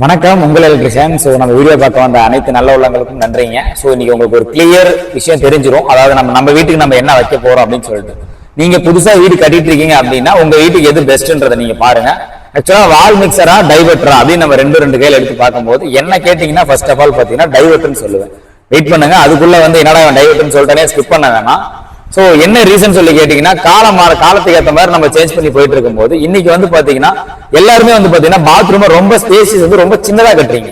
வணக்கம், உங்கள் electrician. So நம்ம வீடியோ பார்க்க வந்த அனைத்து நல்ல உள்ளங்களுக்கும் நன்றிங்க. ஸோ இன்னைக்கு உங்களுக்கு ஒரு கிளியர் விஷயம் தெரிஞ்சிடும். அதாவது நம்ம வீட்டுக்கு நம்ம என்ன வைக்க போறோம் அப்படின்னு சொல்லிட்டு நீங்க புதுசா வீடு கட்டிட்டு இருக்கீங்க அப்படின்னா உங்க வீட்டுக்கு எது பெஸ்ட்ன்றதை நீங்க பாருங்க. ஆக்சுவலா வால் மிக்சரா டைவர்டரா அப்படின்னு நம்ம ரெண்டு கையில எடுத்து பார்க்கும்போது என்ன கேட்டீங்கன்னா ஃபர்ஸ்ட் ஆஃப் ஆல் பாத்தீங்கன்னா டைவர்டர்னு சொல்லுவேன். வெயிட் பண்ணுங்க, அதுக்குள்ள என்னடா டைவர்டர்னு சொல்லிட்டே ஸ்கிப் பண்ண வேணாம். சோ என்ன ரீசன் சொல்லி கேட்டீங்கன்னா காலத்துக்கு ஏற்ற மாதிரி நம்ம சேஞ்ச் பண்ணி போயிட்டு இருக்கும் போது இன்னைக்கு பாத்தீங்கன்னா எல்லாருமே பாத்தீங்கன்னா பாத்ரூம் ரொம்ப ஸ்பேசியஸ் ரொம்ப சின்னதா கட்டுறீங்க.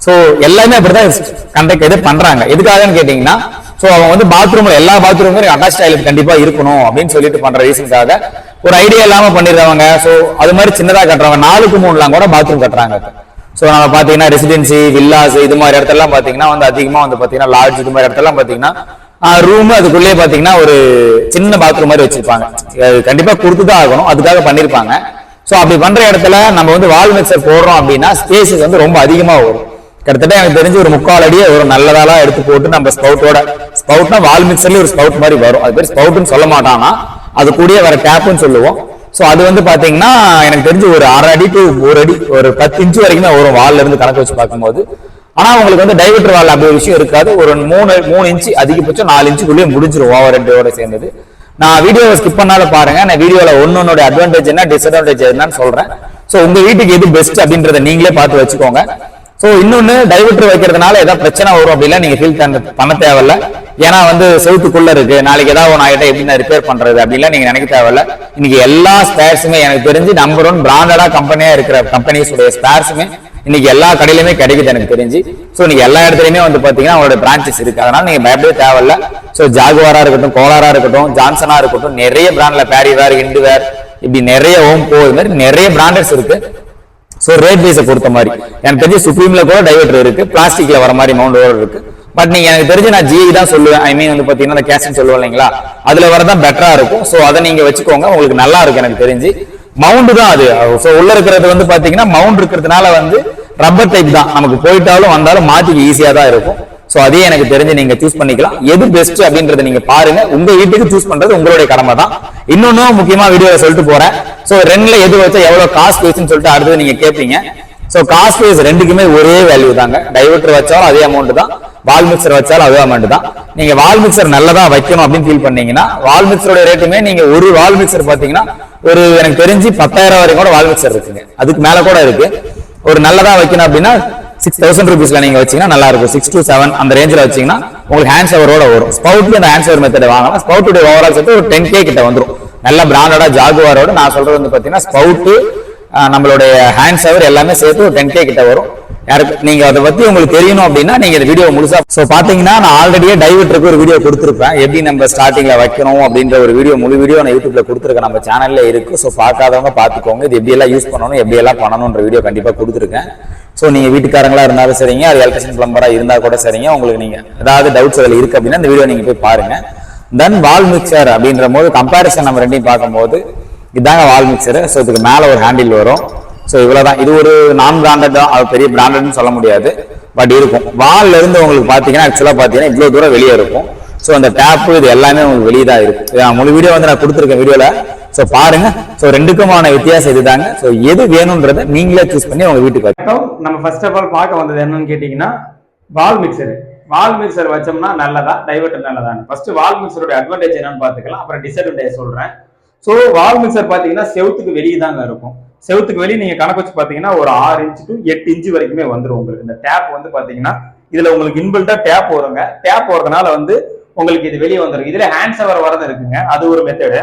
சோ எல்லாமே அப்படிதான் கண்டக்ட் பண்றாங்க. எதுக்காகன்னு கேட்டீங்கன்னா சோ அவங்க பாத்ரூம்ல எல்லா பாத்ரூமும் அட்டாச் டாய்லெட் கண்டிப்பா இருக்கணும் அப்படின்னு சொல்லிட்டு பண்ற ரீசனுக்காக ஒரு ஐடியா இல்லாம பண்ணிடுறவங்க. சோ அது மாதிரி சின்னதா கட்டுறவங்க 4க்கு 3 கூட பாத்ரூம் கட்டுறாங்க. சோ நம்ம பாத்தீங்கன்னா ரெசிடென்சி வில்லாஸ் இது மாதிரி இடத்தெல்லாம் பாத்தீங்கன்னா அதிகமா பாத்தீங்கன்னா லாட்ஜ் இது மாதிரி இடத்தெல்லாம் பாத்தீங்கன்னா ரூம் அதுக்குள்ளே பாத்தீங்கன்னா ஒரு சின்ன பாத்ரூம் மாதிரி வச்சிருப்பாங்க. கண்டிப்பா கொடுத்துதான் ஆகணும், அதுக்காக பண்ணிருப்பாங்க. சோ அப்படி பண்ற இடத்துல நம்ம வால் மிக்சர் போடுறோம் அப்படின்னா ஸ்பேசஸ் ரொம்ப அதிகமா வரும். கிட்டத்தட்ட எனக்கு தெரிஞ்சு ஒரு 3/4 அடியே ஒரு நல்லதாலாம் எடுத்து போட்டு நம்ம ஸ்பவுட்னா வால் மிக்சர்லயே ஒரு ஸ்பவுட் மாதிரி வரும். அது பேர் ஸ்பவுட்னு சொல்ல மாட்டானா, அது கூடயே வர டேப்னு சொல்லுவோம். சோ அது பாத்தீங்கன்னா எனக்கு தெரிஞ்சு ஒரு 1/2 அடி டு 1 அடி ஒரு 10 இன்ச்சு வரைக்கும் தான் வரும் வால்ல இருந்து கணக்கு வச்சு பார்க்கும்போது. ஆனா உங்களுக்கு டைவர்டர் வால் அப்படி ஒரு விஷயம் இருக்காது. ஒரு 3 இன்ச்சு அதிகபட்சம் 4 இன்ச்சுக்குள்ளேயே முடிஞ்சிரும் ஓவர் ஹெட்டோட சேர்ந்தது. நான் வீடியோவை ஸ்கிப் பண்ணாலும் பாருங்க. நான் வீடியோல ஒன்னொன்னோட அட்வான்டேஜ் என்ன டிஸ்அட்வான்டேஜ் என்னன்னு சொல்றேன். சோ உங்க வீட்டுக்கு எது பெஸ்ட் அப்படின்றத நீங்களே பார்த்து வச்சுக்கோங்க. சோ இன்னொன்னு டைவர்டர் வைக்கிறதுனால ஏதாவது பிரச்சனை வரும் அப்படின்னா நீங்க ஃபீல் பண்ண தேவையில்ல. ஏன்னா செவுத்துக்குள்ள இருக்கு, நாளைக்கு ஏதாவது ஒன்று ஆகிட்டா எப்படி நான் ரிப்பேர் பண்றது அப்படின்லாம் நீங்க நினைக்க தேவையில்ல. இன்னைக்கு எல்லா ஸ்பேர்ஸுமே எனக்கு தெரிஞ்சு நம்பர் 1 பிராண்டடா கம்பெனியா இருக்கிற கம்பெனிஸோட ஸ்பேர்ஸுமே இன்னைக்கு எல்லா கடையிலுமே கிடைக்குது எனக்கு தெரிஞ்சு. சோ நீங்க எல்லா இடத்துலயுமே பாத்தீங்கன்னா அவங்களோட பிரான்ச்சஸ் இருக்கு. அதனால நீங்க பயப்படவே தேவையில்ல. சோ ஜாகுவாரா இருக்கட்டும், கோலாரா இருக்கட்டும், ஜான்சனா இருக்கட்டும், நிறைய பிராண்ட்ல பேரிவேர் இண்டுவேர் இப்படி நிறைய ஓம்போ இது மாதிரி நிறைய பிராண்டட்ஸ் இருக்கு. சோ ரேட் வைஸை பொறுத்த மாதிரி எனக்கு தெரிஞ்சு சுப்ரீம்ல கூட டைவர்டர் இருக்கு, பிளாஸ்டிக்ல வர மாதிரி மவுண்ட் ஓவர் இருக்கு. பட் நீங்க எனக்கு தெரிஞ்சு நான் ஜிஐ தான் சொல்லுவேன். ஐ மீன் பாத்தீங்கன்னா கேஸ்ன்னு சொல்லுவோம் இல்லைங்களா, அதுல வரதான் பெட்டரா இருக்கும். சோ அதை நீங்க வச்சுக்கோங்க, உங்களுக்கு நல்லா இருக்கும். எனக்கு தெரிஞ்சு மவுண்ட் தான் அது. சோ உள்ள இருக்கிறது பாத்தீங்கன்னா மவுண்ட் இருக்கிறதுனால ரப்பர் டைப் தான், நமக்கு போயிட்டாலும் வந்தாலும் மாத்திக்க ஈஸியா தான் இருக்கும். சோ அதே எனக்கு தெரிஞ்சு நீங்க சூஸ் பண்ணிக்கலாம். எது பெஸ்ட் அப்படின்றத நீங்க பாருங்க. உங்க வீட்டுக்கு சூஸ் பண்றது உங்களுடைய கடமை தான். இன்னொன்னும் முக்கியமா வீடியோல சொல்லிட்டு போறேன். சோ ரெண்டுல எது வச்சா எவ்வளவு காஸ்ட் வைஸ்ன்னு சொல்லிட்டு அடுத்தது நீங்க கேட்பீங்க. சோ காஸ்ட் வைஸ் ரெண்டுக்குமே ஒரே வேல்யூ தாங்க. டைவர்டர் வச்சாலும் அதே அமௌண்ட் தான், வால் மிக்சர் வச்சாலும் அதே அமௌண்ட் தான். நீங்க வால் மிக்சர் நல்லதா வைக்கணும் அப்படின்னு ஃபீல் பண்ணீங்கன்னா வால் மிக்சரோட ரேட்டுமே நீங்க ஒரு வால் மிக்சர் பாத்தீங்கன்னா ஒரு எனக்கு தெரிஞ்சு 10,000 வரைக்கும் கூட வால் மிக்சர் இருக்குங்க. அதுக்கு மேல கூட இருக்கு. ஒரு நல்லதா வைக்கணும் அப்படின்னா 6,000 rupeesல நீங்க வச்சீங்கன்னா நல்லா இருக்கும். 6 to 7 அந்த ரேஞ்சில் வச்சீங்கன்னா உங்களுக்கு ஹேண்ட் ஷவரோட வரும். ஸ்பவுட்ல அந்த ஹேண்ட் ஷவர் மெத்தட் வாங்கலாம். ஸ்பவுட்டோட ஓவரால் சேர்த்து ஒரு 10K கிட்ட வந்துடும். நல்ல பிராண்டடா ஜாகுவாரோட. நான் சொல்றது பாத்தீங்கன்னா ஸ்பவுட் நம்மளுடைய ஹேண்ட் ஷவர் எல்லாமே சேர்த்து ஒரு 10K கிட்ட வரும். யாருக்கு நீங்க அதை பத்தி உங்களுக்கு தெரியணும் அப்படின்னா நீங்க இந்த வீடியோ முழுசா பாத்தீங்கன்னா நான் ஆல்ரெடியே டைவர்டருக்கு ஒரு வீடியோ கொடுத்துருப்பேன். எப்படி நம்ம ஸ்டார்டிங்ல வைக்கணும் அப்படின்ற ஒரு முழு வீடியோ நான் யூடியூப்ல கொடுத்துருக்கேன், நம்ம சேனல்ல இருக்கு. சோ பார்க்காதவங்க பாத்துக்கோங்க. இது எப்படி எல்லாம் யூஸ் பண்ணணும், எப்படி எல்லாம் பண்ணணும்ன்ற வீடியோ கண்டிப்பா கொடுத்துருக்கேன். சோ நீங்க வீட்டுக்காரங்களா இருந்தாலும் சரிங்க, அது எலக்ட்ரிஷியன் பிளம்பரா இருந்தா கூட சரிங்க, உங்களுக்கு நீங்க ஏதாவது டவுட்ஸ் அதுல இருக்கு அப்படின்னா இந்த வீடியோ நீங்க போய் பாருங்க. தென் வால் மிக்சர் அப்படின்ற போது கம்பேரிசன் நம்ம ரெண்டையும் பார்க்கும்போது இதாங்க வால் மிக்சர். சோ இதுக்கு மேல ஒரு ஹேண்டில் வரும். சோ இவ்வளவுதான். இது ஒரு நான் பிராண்டட் தான், அது பெரிய பிராண்டட்னு சொல்ல முடியாது, பட் இருக்கும். வால்ல இருந்து உங்களுக்கு பாத்தீங்கன்னா ஆக்சுவலா பாத்தீங்கன்னா இவ்வளவு தூரம் வெளியே இருக்கும். சோ அந்த டேப் இது எல்லாமே உங்களுக்கு வெளியே தான் இருக்கு. முழு வீடியோ நான் கொடுத்துருக்கேன் வீடியோல. சோ பாருங்க. சோ ரெண்டுக்குமான வித்தியாசம் இதுதாங்க. சோ எது வேணும்ன்றத நீங்களே சூஸ் பண்ணி உங்க வீட்டுக்கு வைக்கணும். நம்ம ஃபர்ஸ்ட் ஆஃப் ஆல் பார்க்க வந்தது என்னன்னு கேட்டீங்கன்னா வால் மிக்சர். வால் மிக்சர் வச்சோம்னா நல்லதா டைவர்டர் நல்லதா? ஃபர்ஸ்ட் வால் மிக்சரோட அட்வான்டேஜ் என்னன்னு பாத்துக்கலாம், அப்புறம் டிஸ்அட்வான்டேஜ் சொல்றேன். சோ வால் மிக்சர் பாத்தீங்கன்னா செவுத்துக்கு வெளியே தாங்க இருக்கும். செவுத்துக்கு வெளியே நீங்க கணக்கு வச்சு பாத்தீங்கன்னா ஒரு 6 இன்ச் டு 8 இன்ச் வரைக்குமே வந்துடும். உங்களுக்கு இந்த டேப் பாத்தீங்கன்னா இதுல உங்களுக்கு இன்பில்டா டேப் வருங்க. டேப் வரதுனால உங்களுக்கு இது வெளியே வந்துடும். இதுல ஹேண்ட் ஷவர் வரது இருக்குங்க, அது ஒரு மெத்தடு.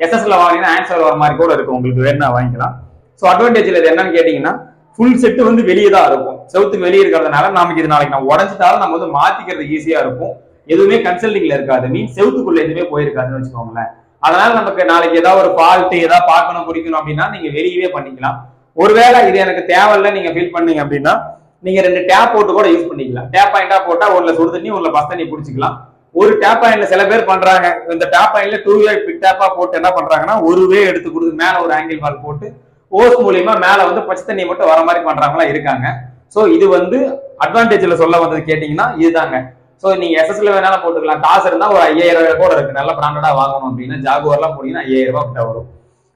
எஸ்எஸ்ல வாங்கினா ஹேண்ட் ஷவர் வர மாதிரி கூட இருக்கும், உங்களுக்கு வேணா வாங்கிக்கலாம். சோ அட்வான்டேஜ் இது என்னன்னு கேட்டீங்கன்னா ஃபுல் செட் வெளியே தான் இருக்கும். செவுத்துக்கு வெளியே இருக்கிறதுனால நமக்கு இது நாளைக்கு நம்ம உடஞ்சிட்டாலும் நம்ம மாத்திக்கிறது ஈஸியா இருக்கும். எதுவுமே கன்சல்டிங்ல இருக்காது, மீன் செவுத்துக்குள்ள எதுவுமே போயிருக்காதுன்னு வச்சுக்கோங்களேன். அதனால நமக்கு நாளைக்கு ஏதாவது ஒரு ஃபால்ட் ஏதாவது பார்க்கணும் பிடிக்கணும் அப்படின்னா நீங்க வெளியவே பண்ணிக்கலாம். ஒருவேளை இது எனக்கு தேவையில்லை நீங்க ஃபீல் பண்ணீங்க அப்படின்னா நீங்க 2 டேப் போட்டு கூட யூஸ் பண்ணிக்கலாம். டேப் பாயிண்டா போட்டா ஒருல சுடு தண்ணி ஒருல பஸ் தண்ணி பிடிச்சிக்கலாம். ஒரு டேப் பாயிண்ட்ல சில பேர் பண்றாங்க, இந்த டேப் பாயிண்ட்ல 2-வே பிக் டேப்பா போட்டு என்ன பண்றாங்கன்னா ஒரு வே எடுத்து கொடுத்து மேல ஒரு ஆங்கிள் வால் போட்டு ஓஸ் மூலியமா மேல பச்சை தண்ணி மட்டும் வர மாதிரி பண்றவங்களா இருக்காங்க. சோ இது அட்வான்டேஜ்ல சொல்ல வந்தது கேட்டீங்கன்னா இதுதாங்க. சோ நீங்க எஸ்எஸ்ல வேணாலும் போட்டுக்கலாம். காசு இருந்தா ஒரு 5,000 கூட இருக்கு. நல்ல பிராண்டடா வாங்கணும் அப்படின்னா ஜாகுவார் எல்லாம் போனீங்கன்னா 5,000 கிட்ட வரும்.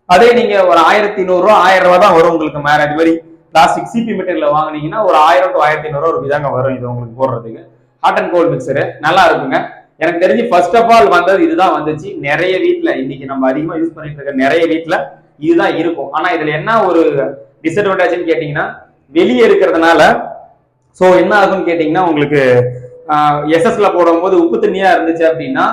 அதே நீங்க ஒரு 1,100 ரூபா 1,000 ரூபா தான் வரும் உங்களுக்கு மேரேஜ் மாதிரி பிளாஸ்டிக் சிபி மெட்டீரியல் வாங்கினீங்கன்னா ஒரு 1000 to 1500 ஒரு விதாங்க வரும் இது உங்களுக்கு போடுறதுக்கு. ஹாட் அண்ட் கோல்ட் மிக்சரு நல்லா இருக்குங்க. எனக்கு தெரிஞ்சு ஃபர்ஸ்ட் ஆஃப் ஆல் வந்தது இதுதான் வந்துச்சு. நிறைய வீட்டுல இன்னைக்கு நம்ம அதிகமா யூஸ் பண்ணிட்டு இருக்க நிறைய வீட்டுல இதுதான் இருக்கும். ஆனா இதுல என்ன ஒரு டிஸ்அட்வான்டேஜ்னு கேட்டீங்கன்னா வெளியே இருக்கிறதுனால சோ என்ன ஆகும்னு கேட்டீங்கன்னா உங்களுக்கு எஸ்எஸ்ல போடும்போது உப்பு தண்ணியா இருந்துச்சு அப்படின்னா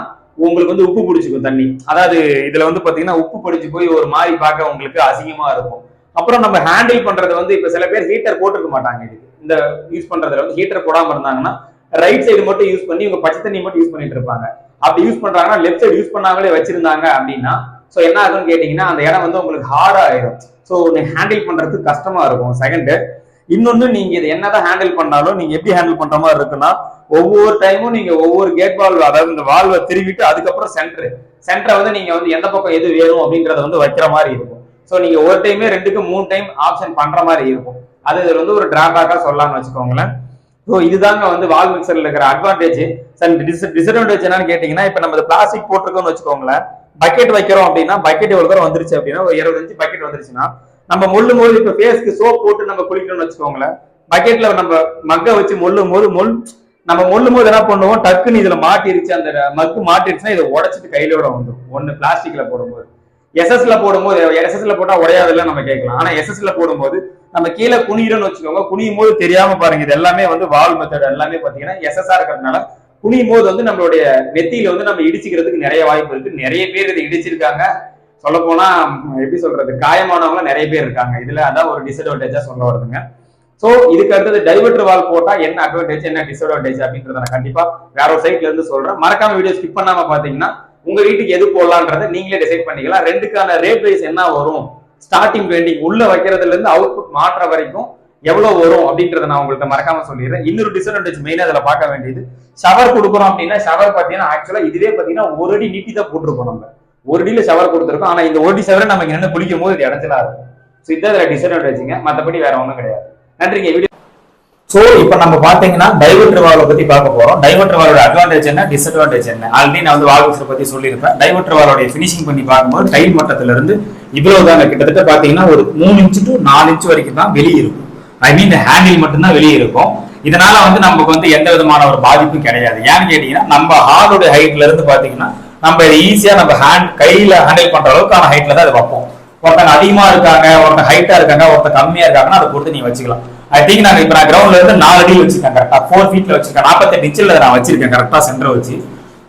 உங்களுக்கு வந்து உப்பு பிடிச்சிக்கும் தண்ணி. அதாவது இதுல வந்து பாத்தீங்கன்னா உப்பு பிடிச்சி போய் ஒரு மாதிரி பார்க்க உங்களுக்கு அசிங்கமா இருக்கும். அப்புறம் நம்ம ஹேண்டில் பண்றது வந்து இப்ப சில பேர் ஹீட்டர் போட்டுருக்க மாட்டாங்க. இதுக்கு இந்த யூஸ் பண்றதுல வந்து ஹீட்டர் போடாம இருந்தாங்கன்னா ரைட் சைடு மட்டும் யூஸ் பண்ணி இவங்க பச்சை தண்ணி மட்டும் யூஸ் பண்ணிட்டு இருப்பாங்க. அப்படி யூஸ் பண்றாங்கன்னா லெஃப்ட் சைடு யூஸ் பண்ணாமலே வச்சிருந்தாங்க அப்படின்னா சோ என்ன ஆகும்னு கேட்டீங்கன்னா அந்த இடம் வந்து உங்களுக்கு ஹார்டா ஆயிடும். சோ ஹேண்டில் பண்றதுக்கு கஷ்டமா இருக்கும். செகண்ட் இன்னொன்னு நீங்க இது என்னதான் ஹேண்டில் பண்ணாலும் நீங்க எப்படி ஹேண்டில் பண்ற மாதிரி இருக்குன்னா ஒவ்வொரு டைமும் நீங்க ஒவ்வொரு கேட் வால்வ் அதாவது இந்த வால்வை திருவிட்டு அதுக்கப்புறம் சென்டரை வந்து நீங்க வந்து எந்த பக்கம் எது வேணும் அப்படின்றத வந்து வைக்கிற மாதிரி இருக்கும். சோ நீங்க ஒரு டைமே 2க்கு 3 டைம் ஆப்ஷன் பண்ற மாதிரி இருக்கும். அது இதுல வந்து ஒரு டிராபேக்கா சொல்லலாம்னு வச்சுக்கோங்களேன். ஸோ இதுதாங்க வந்து வால் மிக்சர்ல இருக்கிற அட்வான்டேஜ். டிஸ்அட்வான்டேஜ் என்னன்னு கேட்டீங்கன்னா இப்ப நம்ம பிளாஸ்டிக் போட்டிருக்கோம்னு வச்சுக்கோங்களேன், பக்கெட் வைக்கிறோம் அப்படின்னா பக்கெட் எவ்வளவு தூரம் வந்துருச்சு அப்படின்னா ஒரு 25 பக்கெட் வந்துருச்சுன்னா நம்ம மொல்லும் போது இப்ப ஃபேஸ்க்கு சோப் போட்டு நம்ம குளிக்கணும்னு வச்சுக்கோங்களேன், பக்கெட்ல நம்ம மக்கை வச்சு மொல்லும் போது என்ன பண்ணுவோம், டக்குன்னு இதுல மாட்டிருச்சு, அந்த மக்கு மாட்டிருச்சுன்னா இதை உடைச்சிட்டு கையிலோட வந்துடும். ஒண்ணு பிளாஸ்டிக்ல போடும்போது. எஸ்எஸ்ல போட்டா உடையாதுல நம்ம கேட்கலாம். ஆனா எஸ்எஸ்ல போடும்போது நம்ம கீழே குனிகிறோம்னு வச்சுக்கோங்க, குனியும் போது தெரியாம பாருங்க இது எல்லாமே வந்து வால் மெத்தட் எல்லாமே பாத்தீங்கன்னா எஸ்எஸ்ஆ இருக்கிறதுனால குனியும் போது வந்து நம்மளுடைய நெத்தியில வந்து நம்ம இடிச்சுக்கிறதுக்கு நிறைய வாய்ப்பு இருக்கு. நிறைய பேர் இதை இடிச்சிருக்காங்க. சொல்ல போனா எப்படி சொல்றது, காயமானவங்க நிறைய பேர் இருக்காங்க. இதுல அதான் ஒரு டிஸ்அட்வான்டேஜா சொல்ல வருதுங்க. சோ இதுக்கு அடுத்தது டைவர்டர் வால் போட்டா என்ன அட்வான்டேஜ் என்ன டிஸ்அட்வான்டேஜ் அப்படின்றத நான் கண்டிப்பா வேற ஒரு சைட்ல இருந்து சொல்றேன். மறக்காம வீடியோ ஸ்கிப் பண்ணாம பாத்தீங்கன்னா உங்க வீட்டுக்கு எது போடலான்றதை நீங்களே டிசைட் பண்ணிக்கலாம். ரெண்டுக்கான ரேட் வைஸ் என்ன வரும், ஸ்டார்டிங் பெயிண்டிங் உள்ள வைக்கிறதுல இருந்து அவுட்புட் மாற்ற வரைக்கும் எவ்வளவு வரும் அப்படின்றத நான் உங்களுக்கு மறக்காம சொல்லிடுறேன். இன்னொரு டிஸ்அட்வான்டேஜ் மெயினா அதுல பார்க்க வேண்டியது, ஷவர் கொடுக்குறோம் அப்படின்னா ஷவர் பாத்தீங்கன்னா ஆக்சுவலா இதுவே பாத்தீங்கன்னா ஒரு அடி நீட்டி தான் போட்டிருக்கோம். நம்ம ஒரு அடியில ஷவர் கொடுத்துருக்கோம். ஆனா இந்த ஒரு அடி ஷவரை நம்ம இங்க நின்று குளிக்கும் போது இது இடத்துல இருக்கும். ஸோ இதான் டிஸ்அட்வான்டேஜ்ங்க, மற்றபடி வேற ஒன்றும் கிடையாது. நன்றிங்க. வீடியோ சோ இப்போ நம்ம பாத்தீங்கன்னா டைவர்டர் வால்வை பத்தி பார்க்க போறோம். டைவர்டர் வாலோட அட்வான்டேஜ் என்ன, டிஸ்அட்வான்டேஜ் என்ன, ஆல்ரெடி நான் வந்து வால் மிக்சர் பத்தி சொல்லியிருப்பேன். டைவர்டர் வாலோட ஃபினிஷிங் பண்ணி பார்க்கும்போது டைல் மட்டத்துல இருந்து இவ்வளவு தாங்க, கிட்டத்தட்ட பாத்தீங்கன்னா ஒரு 3 இன்ச் to 4 இன்ச் வரைக்கும் தான் வெளியே இருக்கும். ஐ மீன் இந்த ஹேண்டில் மட்டும்தான் வெளியே இருக்கும். இதனால வந்து நமக்கு வந்து எந்த விதமான ஒரு பாதிப்பும் கிடையாது. ஏன்னு கேட்டீங்கன்னா நம்ம ஹாலோட ஹைட்ல இருந்து பாத்தீங்கன்னா நம்ம இதை ஈஸியா நம்ம கையில ஹேண்டில் பண்ற அளவுக்கான ஹைட்ல தான் அதை வைப்போம். ஒருத்தங்க அதிகமா இருக்காங்க, ஒருத்தங்க ஹைட்டா இருக்காங்க, ஒருத்தங்க கம்மியா இருக்காங்கன்னா அதை பொறுத்து நீங்க வச்சுக்கலாம். ஐ திங்க் நான் இப்ப கிரவுண்ட்ல இருந்து 4 அடி வச்சிருக்கேன், கரெக்டா 4 ஃபீட்ல வச்சிருக்கேன், 48 இன்ச்சில் நான் வச்சிருக்கேன் கரெக்டா சென்டர் வச்சு.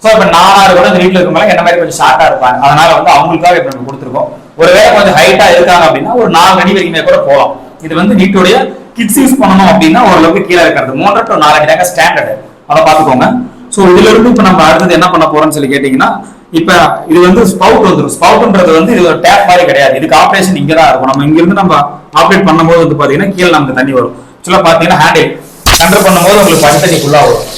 ஸோ இப்ப 4 கூட இந்த வீட்டுல இருக்கவங்க என்ன மாதிரி கொஞ்சம் ஷார்ட்டா இருப்பாங்க, அதனால வந்து அவங்களுக்காக இப்ப நம்ம கொடுத்துருக்கோம். ஒருவேளை கொஞ்சம் ஹைட்டா இருக்காங்க அப்படின்னா ஒரு 4 அடி வரைக்குமே கூட போகலாம். இது வந்து வீட்டுடைய கிட்ஸ் யூஸ் பண்ணணும் அப்படின்னா ஓரளவுக்கு கீழே இருக்கிறது 3 to 4 அடி ஸ்டாண்டர்டு, அதை பாத்துக்கோங்க. ஸோ இதுல இருந்து இப்ப நம்ம அடுத்தது என்ன பண்ண போறோம்னு சொல்லி கேட்டீங்கன்னா, இப்ப இது வந்து ஸ்பவுட் வந்துடும். ஸ்பவுட்ன்றது வந்து இது ஒரு டேப் மாதிரி கிடையாது, இதுக்கு ஆப்ரேஷன் இங்க தான் இருக்கும். நம்ம இங்க இருந்து நம்ம ஆப்ரேட் பண்ணும்போது வந்து பாத்தீங்கன்னா கீழே நமக்கு தண்ணி வரும். ஆக்சுவலா பாத்தீங்கன்னா ஹேண்டில் கண்ட்ரோல் பண்ணும்போது உங்களுக்கு பச்சை தண்ணி ஃபுல்லா வரும்.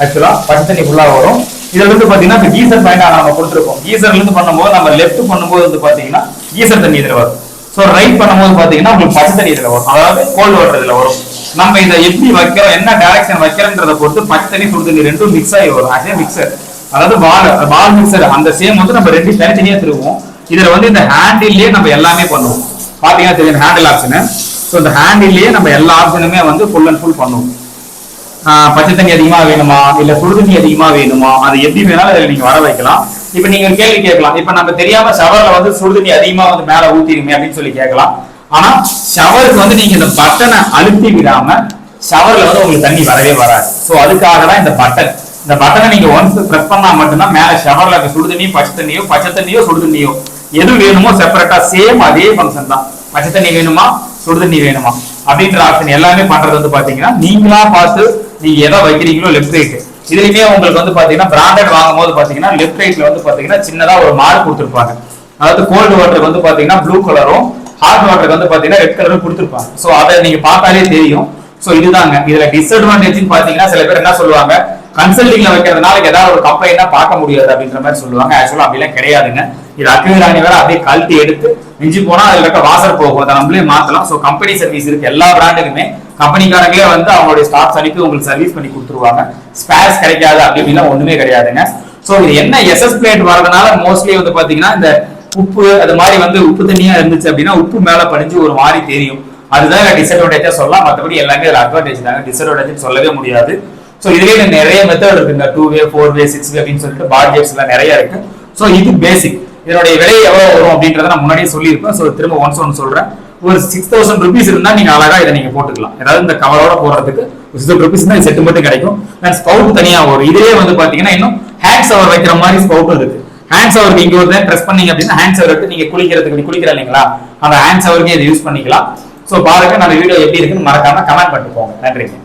ஆக்சுவலா பச்சை தண்ணி ஃபுல்லா வரும். இதுல இருந்து பாத்தீங்கன்னா இப்ப கீசர் பாயிண்ட் நம்ம கொடுத்துருக்கோம். கீசர்ல இருந்து பண்ணும்போது நம்ம லெஃப்ட் பண்ணும்போது வந்து பாத்தீங்கன்னா கீசர் தண்ணி இதுல வரும். ஸோ ரைட் பண்ணும்போது பாத்தீங்கன்னா உங்களுக்கு பச்சை தண்ணி இதுல வரும், அதாவது கோல்டு வாட்டர் இதுல வரும். நம்ம இதை எப்படி வைக்கிறோம், என்ன டைரக்ஷன் வைக்கிறோன்றத பொறுத்து பச்சை தண்ணி சுடு தண்ணி ரெண்டும் மிக்ஸ் ஆகி வரும். அதே மிக்சர், அதாவது வால் மிக்சர் அந்த சேம் வந்து நம்ம ரெண்டு தனித்தனியா திருவோம். இதுல வந்து இந்த ஹேண்டில்லே நம்ம எல்லாமே பண்ணுவோம். பாத்தீங்கன்னா தெரியும் ஹேண்டில் ஆப்ஷனு. ஸோ இந்த ஹேண்டில்லே நம்ம எல்லா ஆப்ஷனுமே வந்து ஃபுல் அண்ட் ஃபுல் பண்ணுவோம். பச்சை தண்ணி அதிகமா வேணுமா இல்ல சுடு தண்ணி அதிகமா வேணுமா, அது எப்படி வேணாலும் அதில் நீங்க வர வைக்கலாம். இப்ப நீங்க ஒரு கேள்வி கேட்கலாம், இப்ப நம்ம தெரியாம ஷவர்ல வந்து சுடு தண்ணி அதிகமா வந்து மேல ஊத்திடுமே அப்படின்னு சொல்லி கேட்கலாம். ஆனா ஷவருக்கு வந்து நீங்க இந்த பட்டனை அழுத்தி விடாம ஷவர்ல வந்து உங்களுக்கு தண்ணி வரவே வராது. ஸோ அதுக்காக தான் இந்த பட்டன். இந்த பட்டனை நீங்க ஒன்ஸ் பிரஸ் பண்ணா மட்டும்தான் மேல ஷவர்ல சுடு தண்ணியோ பச்சை தண்ணியோ சுடு தண்ணியோ எது வேணுமோ செப்பரேட்டா சேம் அதே ஃபங்க்ஷன் தான். பச்சை தண்ணி வேணுமா சுடு தண்ணி வேணுமா அப்படின்ற ஆப்ஷன் எல்லாமே பண்றது வந்து பாத்தீங்கன்னா நீங்களா பார்த்து நீங்க எதை வைக்கிறீங்களோ லெஃப்ட் ரைட். இதுலயுமே உங்களுக்கு வந்து பாத்தீங்கன்னா பிராண்டட் வாங்கும் போது பாத்தீங்கன்னா லெஃப்ட் ரைட்ல வந்து பாத்தீங்கன்னா சின்னதா ஒரு மார்க் கொடுத்துருப்பாங்க. அதாவது கோல்டு வாட்டருக்கு வந்து பாத்தீங்கன்னா ப்ளூ கலரும் ஹாட் வாட்டருக்கு வந்து பாத்தீங்கன்னா ரெட் கலரும் கொடுத்துருப்பாங்க. ஸோ அதை நீங்க பார்த்தாலே தெரியும். ஸோ இதுதாங்க இதுல டிஸ்அட்வான்டேஜ் பாத்தீங்கன்னா சில பேர் என்ன சொல்லுவாங்க, கன்சல்டிங்ல வைக்கிறதுனால ஏதாவது ஒரு கம்ப்ளைண்டா பார்க்க முடியாது அப்படின்ற மாதிரி சொல்லுவாங்க. ஆக்சுவலா அப்படிலாம் கிடையாதுங்க. இது அக்யூரானி வேற அப்படியே கழட்டி எடுத்து மிஞ்சி போனா அதுல இருக்க வாசர் போகும், அதை நம்மளே மாத்தலாம். ஸோ கம்பெனி சர்வீஸ் இருக்கு எல்லா பிராண்டுக்குமே. கம்பெனிக்காரங்களே வந்து அவங்களுடைய ஸ்டாஃப்ஸ் அனுப்பி உங்களுக்கு சர்வீஸ் பண்ணி கொடுத்துருவாங்க. ஸ்பேர்ஸ் கிடைக்காது அப்படின்னா ஒண்ணுமே கிடையாதுங்க. ஸோ இது என்ன எஸ்எஸ் பிளேட் வரதுனால மோஸ்ட்லி வந்து பாத்தீங்கன்னா இந்த உப்பு அது மாதிரி வந்து உப்பு தண்ணியா இருந்துச்சு அப்படின்னா உப்பு மேல படிஞ்சு ஒரு மாதிரி தெரியும். அதுதான் டிஸ்அட்வான்டேஜா சொல்லலாம். மற்றபடி எல்லாமே இதுல அட்வான்டேஜ் தாங்க, டிஸ்அட்வான்டேஜ் சொல்லவே முடியாது. ஸோ இதுலேயே நிறைய மெத்தட் இருக்குங்க, 2-வே 4-வே 6-வே அப்படின்னு சொல்லிட்டு பாட் கேப்ஸ் எல்லாம் நிறைய இருக்கு. ஸோ இது பேசிக். இதனுடைய விலை எவ்வளவு வரும் அப்படின்றத நான் முன்னாடியே சொல்லியிருப்பேன். ஸோ திரும்ப ஒன்று சொல்றேன். ஒரு 6000 rupees இருந்தா நீங்க அழகா இதை நீங்க போட்டுக்கலாம். ஏதாவது இந்த கவரோட போடுறதுக்கு 6000 rupees தான் செட்டு மட்டும் கிடைக்கும். ஸ்பவுட் தனியா வரும். இதுலயே வந்து பாத்தீங்கன்னா இன்னும் ஹேண்ட் ஷவர் வைக்கிற மாதிரி ஸ்பவுட் இருக்கு. ஹேண்ட் ஷவருக்கு இங்க ஒரு ப்ரெஸ் பண்ணீங்க அப்படின்னா ஹேண்ட் ஷவர் எடுத்து நீங்க குளிக்கிறதுக்கு குளிக்கிற இல்லைங்களா, அந்த ஹேண்ட் ஷவருக்கு இதை யூஸ் பண்ணிக்கலாம். ஸோ பாருங்க நம்ம வீடியோ எப்படி இருக்குன்னு மறக்காம கமெண்ட் பண்ணிட்டு போங்க. நன்றிங்க.